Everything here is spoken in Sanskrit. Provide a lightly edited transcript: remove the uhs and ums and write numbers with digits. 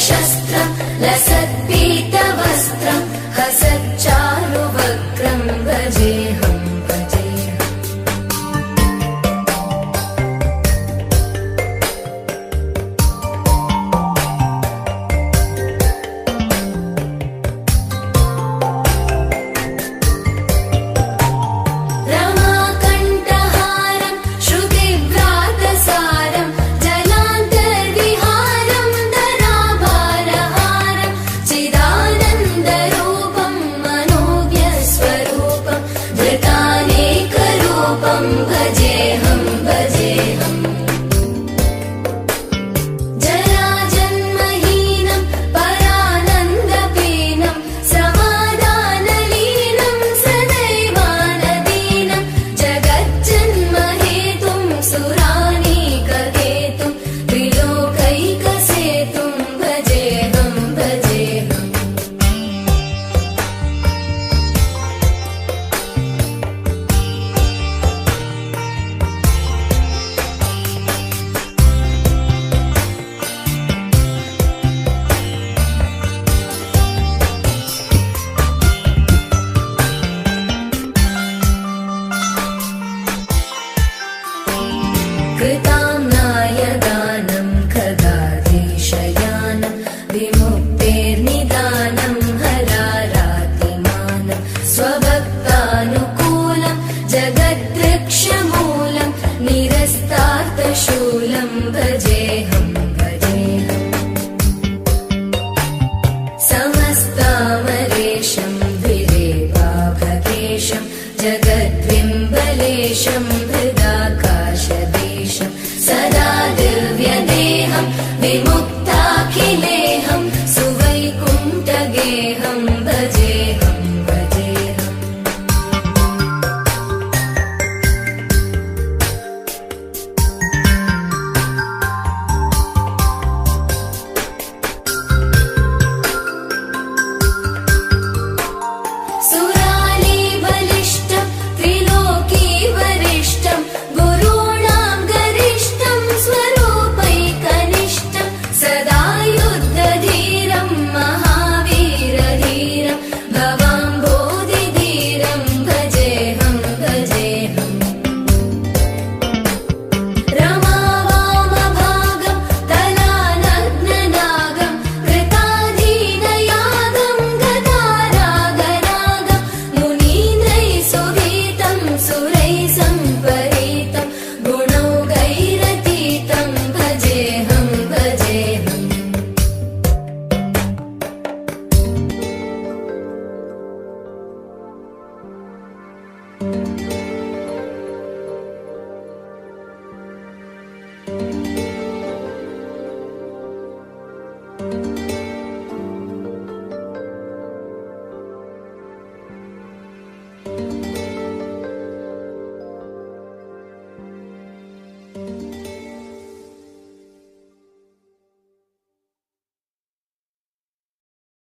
शस्त्रं लसत्पीतवस्त्रं हसच्चारुवक्त्रं भजेऽहं भजेऽहम्। रमाकण्ठहारं श्रुतिव्रातसारं जलान्तर्विहारं धराभारहारं चिदानन्दरूपं मनोज्ञस्वरूपं धृतानेकरूपं भजेऽहं भजेऽहम्। जराजन्महीनं परानन्दपीनं समादानलीनं सदैवानदीनं जगज्जन्महेतुं सुरानीककेतुं त्रिलोकैकसेतुं भजेऽहं भजेऽहम्। कृताम्नायदानं खगाधीशयानं विमुक्तेर्निदानं हरारातिमानं स्वभक्तानुकूलं जगद्वृक्षमूलं निरस्तार्थशूलं भजेऽहं भजेऽहम्। समस्तामरेशं द्विरेवाभकेशं जगद्विम्बलेशं हृदाकाशदेशं सदा दिव्यदेहं विमुक्ताखिलेहं सुवैकुण्ठगेहं भजेऽहं भजेऽहम्। सुरालीबलिष्ठं त्रिलोकीवरिष्ठं गुरूणां गरिष्ठं स्वरूपैकनिष्ठं सदा युद्धधीरं महावीरधीरं भवाम्भोधिधीरं भजेऽहं भजेऽहम्। रमावामभागं तलानग्ननागं कृताधीनयागं गदारागरागं मुनीन्द्रैः सुगीतं सुरैः सम्परीतं गुणौघैरतीतं भजेऽहं भजेऽहम्।